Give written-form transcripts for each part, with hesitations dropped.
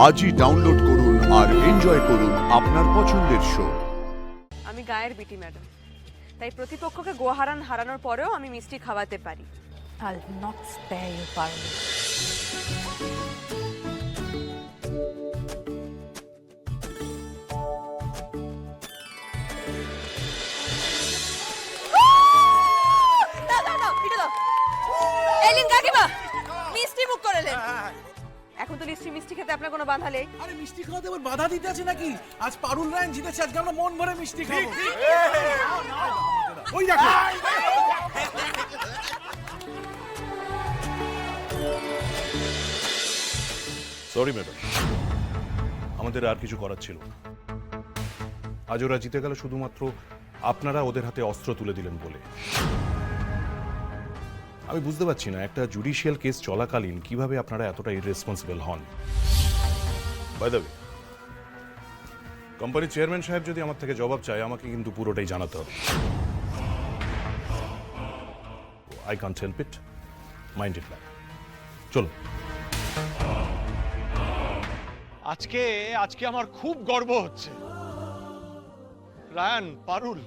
আজই ডাউনলোড করুন আর এনজয় করুন আপনার পছন্দের শো। আমি গায়ের বিটি ম্যাডাম, তাই প্রতিপক্ষকে গোহারান হারানোর পরেও আমি মিষ্টি খাওয়াতে পারি। I'll not spare you, Parul. মিষ্টি মুখ করেলেন। এখন তো নিশ্চয়ই মিষ্টি খেতে আপনার কোনো বাধা নেই। আরে মিষ্টি খাওয়াতে আবার বাধা দিতে আছে নাকি? আজ পারুল রায়ন জিতেছে, আজকে আমরা মন ভরে মিষ্টি খাবো। ওই দেখো, সরি ম্যাডাম, আমাদের আর কিছু করার ছিল না। আজ ওরা জিতে গেল শুধুমাত্র আপনারা ওদের হাতে অস্ত্র তুলে দিলেন বলে। আমি বুঝতে পারছি না একটা জুডিশিয়াল কেস চলাকালীন কিভাবে আপনারা এতটা ইররেসপন্সিবল হন। বাই দ্য ওয়ে, কোম্পানির চেয়ারম্যান সাহেব যদি আমার থেকে জবাব চায় আমাকে কিন্তু পুরোটাই জানাতে হবে। I can't help it, mind it ma'am. চলো। আজকে আমার খুব গর্ব হচ্ছে। রায়ান, পারুল,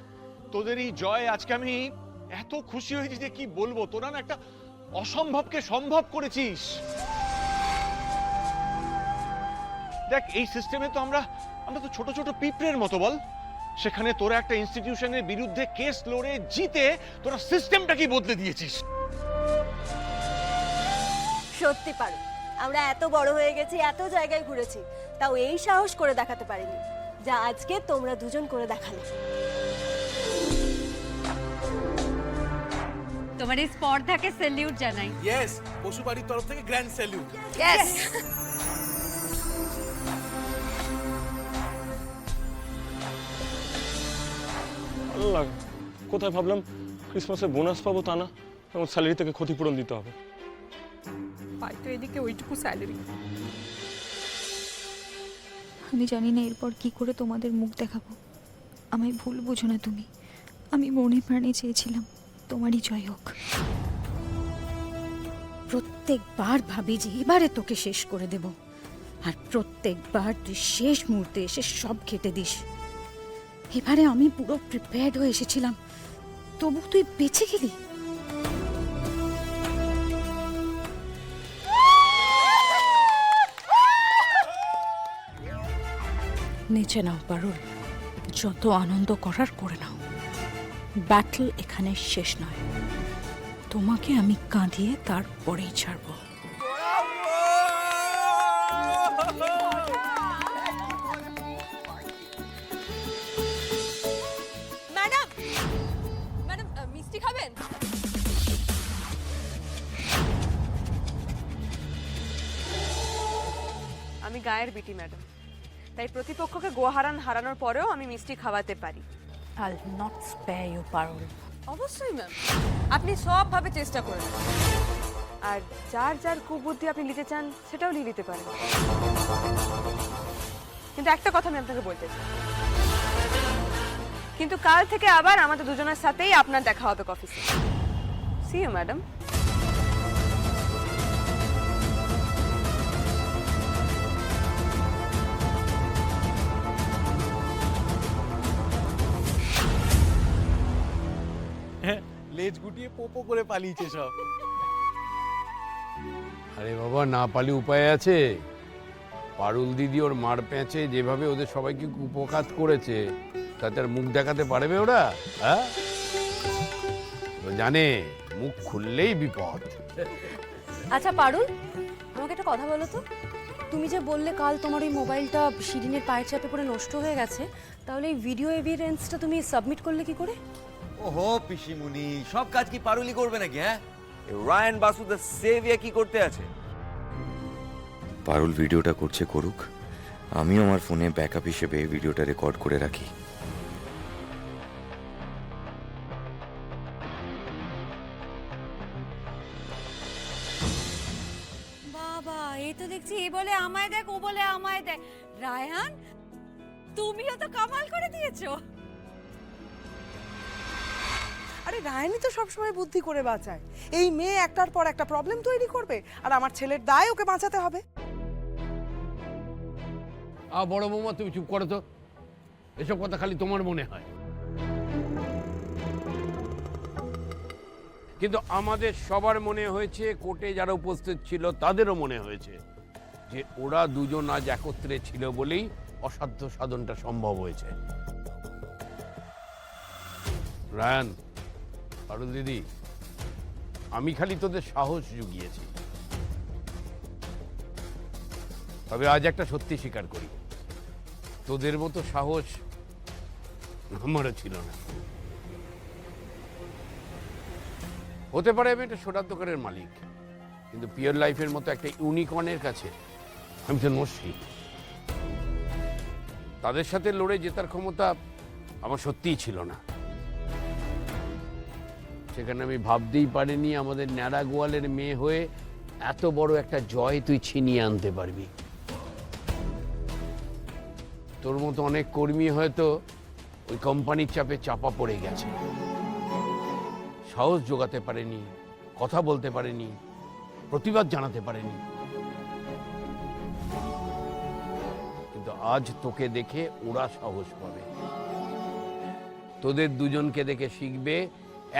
তোদের এই জয় আজকে আমি এত খুশি হয়েছি যে কি বলবো। তোরা না একটা অসম্ভবকে সম্ভব করেছিস। দেখ, এই সিস্টেমে তো আমরা তো ছোট ছোট পিঁপড়ের মতো, বল। সেখানে তোরা একটা ইনস্টিটিউশনের বিরুদ্ধে কেস লড়ে জিতে তোরা সিস্টেমটাকে বদলে দিয়েছিস। সত্যি পারো, আমরা এত বড় হয়ে গেছি, এত জায়গায় ঘুরেছি, তাও এই সাহস করে দেখাতে পারিনি যা আজকে তোমরা দুজন করে দেখালে। তোমার এই স্পর্ধাকে স্যালিউট জানাই। ইয়েস, পশুবাড়ির তরফ থেকে গ্র্যান্ড স্যালিউট। ইয়েস। আল্লাহ, কোথায় ভাবলাম ক্রিসমাসে বোনাস পাবো, তা না, আমার স্যালারি থেকে ক্ষতিপূরণ দিতে হবে। পাই তো এদিকে ওইটুকু স্যালারি। আমি জানি না এরপর কি করে তোমাদের মুখ দেখাবো। আমায় ভুল বোঝো না তুমি। আমি মনে প্রাণে চেয়েছিলাম তোমারই জয় হোক। প্রত্যেকবার ভাবি যে এবারে তোকে শেষ করে দেব, আর প্রত্যেকবার তুই শেষ মুহূর্তে এসে সব কেটে দিস। এবারে আমি পুরো প্রিপেয়ার্ড হয়ে এসেছিলাম, তবু তুই বেঁচে গেলি। নিচে নাও পারুল, যত আনন্দ করার করে নাও। ব্যাটল এখানে শেষ নয়, তোমাকে আমি কাঁদিয়ে তারপরেই ছাড়বো। ম্যাডাম, ম্যাডাম মিষ্টি খাবেন? আমি গায়ের বিটি ম্যাডাম, তাই প্রতিপক্ষকে গোহারান হারানোর পরেও আমি মিষ্টি খাওয়াতে পারি। I'll not spare you, পারুল। অবশ্যই ম্যাম, আপনি সবভাবে চেষ্টা করেন, আর যার যার কুবুদ্ধি আপনি নিতে চান সেটাও নিয়ে নিতে পারেন। কিন্তু একটা কথা আমি আপনাকে বলতে চাই, কিন্তু কাল থেকে আবার আমাদের দুজনের সাথেই আপনার দেখা হবে অফিসে। See you madam. লেজ গুটিয়ে পোপো করে পালিয়েছে সব। আরে বাবা, না পালি উপায় আছে। পারুল দিদি ওর মার প্যাঁচে যেভাবে ওদের সবাইকে উপকাত করেছে, তাতে আর মুখ দেখাতে পারবে ওরা? হ্যাঁ, ও জানে মুখ খুললেই বিপদ। আচ্ছা পারুল, আমাকে একটা কথা বলো তো। তুমি যে বললে কাল তোমার ওই মোবাইলটা শিরিনের পায়ের চাপে পড়ে নষ্ট হয়ে গেছে, তাহলে এই ভিডিও এভিডেন্সটা তুমি সাবমিট করলে কি করে? ওহো পিসিমুনি, সব কাজ কি পারুলি করবে নাকি? হ্যাঁ, রায়ান বাসু দ্য সেভিয়ার কি করতে আছে? পারুল ভিডিওটা করছে করুক, আমিও আমার ফোনে ব্যাকআপ হিসেবে ভিডিওটা রেকর্ড করে রাখি। বাবা, এই তো দেখছি এ বলে আমায় দেখ, ও বলে আমায় দেখ। রায়ান, তুমিও তো কামাল করে দিয়েছো। আরে রায়ানি তো সবসময় বুদ্ধি করে বাঁচায়। এই মেয়ে একটার পর একটা প্রবলেম তৈরি করবে, আর আমার ছেলের দায় ওকে বাঁচাতে হবে। বড় বৌমা তুমি চুপ করো তো, এসব কথা খালি তোমার মনে হয়। কিন্তু আমাদের সবার মনে হয়েছে, কোর্টে যারা উপস্থিত ছিল তাদেরও মনে হয়েছে যে ওরা দুজন আজ একত্রে ছিল বলেই অসাধ্য সাধনটা সম্ভব হয়েছে। রায়ান, পারুল দিদি, আমি খালি তোদের সাহস জুগিয়েছি। তবে আজ একটা সত্যি স্বীকার করি, তোদের মতো সাহস আমারও ছিল না। হতে পারে আমি একটা সোনার দোকানের মালিক, কিন্তু পিওর লাইফের মতো একটা ইউনিকর্নের কাছে আমি তো নস্যি। তাদের সাথে লড়ে জেতার ক্ষমতা আমার সত্যিই ছিল না। সেখানে আমি ভাবতেই পারিনি আমাদের ন্যাড়া গোয়ালের মেয়ে হয়ে এত বড় একটা জয় তুই ছিনিয়ে আনতে পারবি। তোর মতো অনেক কর্মী হয়তো ওই কোম্পানির চাপে চাপা পড়ে গেছে, সাহস জোগাতে পারেনি, কথা বলতে পারেনি, প্রতিবাদ জানাতে পারেনি। কিন্তু আজ তোকে দেখে ওরা সাহস পাবে, তোদের দুজনকে দেখে শিখবে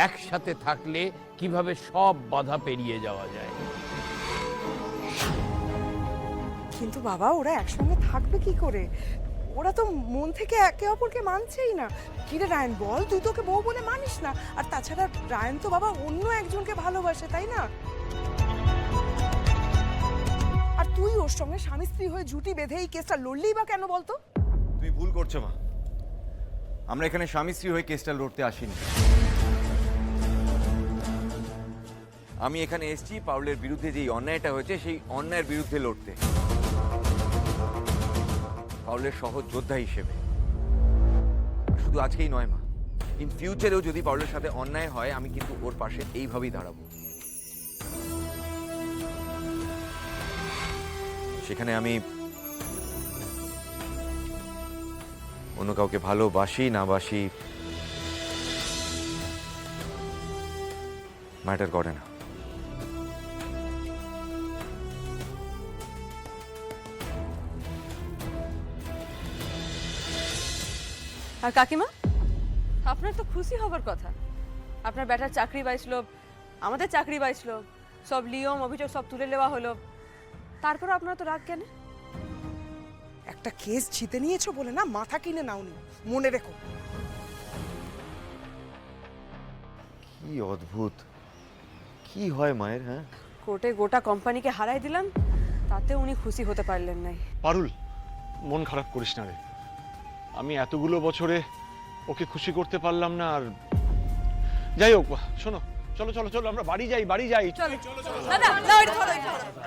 একসাথে থাকলে কিভাবে সব বাধা পেরিয়ে যাওয়া যায়। কিন্তু বাবা, ওরা একসঙ্গে থাকবে কি করে? ওরা তো মন থেকে একে অপরকে মানছেই না। কিরে রায়ন, বল, তুই তো ওকে বউ বলে মানিস না। আর তাছাড়া রায়ন তো বাবা অন্য একজনকে ভালোবাসে, তাই না? আর তুই ওর সঙ্গে স্বামী স্ত্রী হয়ে জুটি বেঁধে এই কেসটা লড়লেই বা কেন বলতো? তুমি ভুল করছো মা, আমরা এখানে স্বামী স্ত্রী হয়ে কেসটা লড়তে আসিনি। আমি এখানে এসেছি পাউলের বিরুদ্ধে যেই অন্যায়টা হয়েছে সেই অন্যায়ের বিরুদ্ধে লড়তে, পাউলের সহজ যোদ্ধা হিসেবে। শুধু আজকেই নয় মা, ইন ফিউচারেও যদি পাউলের সাথে অন্যায় হয় আমি কিন্তু ওর পাশে এইভাবেই দাঁড়াবো। সেখানে আমি অন্য কাউকে ভালোবাসি না বাসি ম্যাটার করে না। আর কাকিমা, আপনার তো খুশি হবার কথা। আপনার বেটার চাকরি পাইছিল, আমাদের চাকরি পাইছিল, সব নিয়ম অভিযোগ সব তুলে নেওয়া হলো, তারপর আপনার তো রাগ কেন? একটা কেস জিতে নিয়েছো বলে না মাথা কিনে নাওনি, মনে রেখো। কি অদ্ভুত, কি হয় মায়ের। হ্যাঁ, কোর্টে গোটা কোম্পানিকে হারাই দিলাম, তাতে উনি খুশি হতে পারলেন নাই। পারুল, মন খারাপ করিস না রে। আমি এতগুলো বছরে ওকে খুশি করতে পারলাম না। আর যাই হোক, শোনো, চলো চলো চলো আমরা বাড়ি যাই, বাড়ি যাই। চলো দাদা,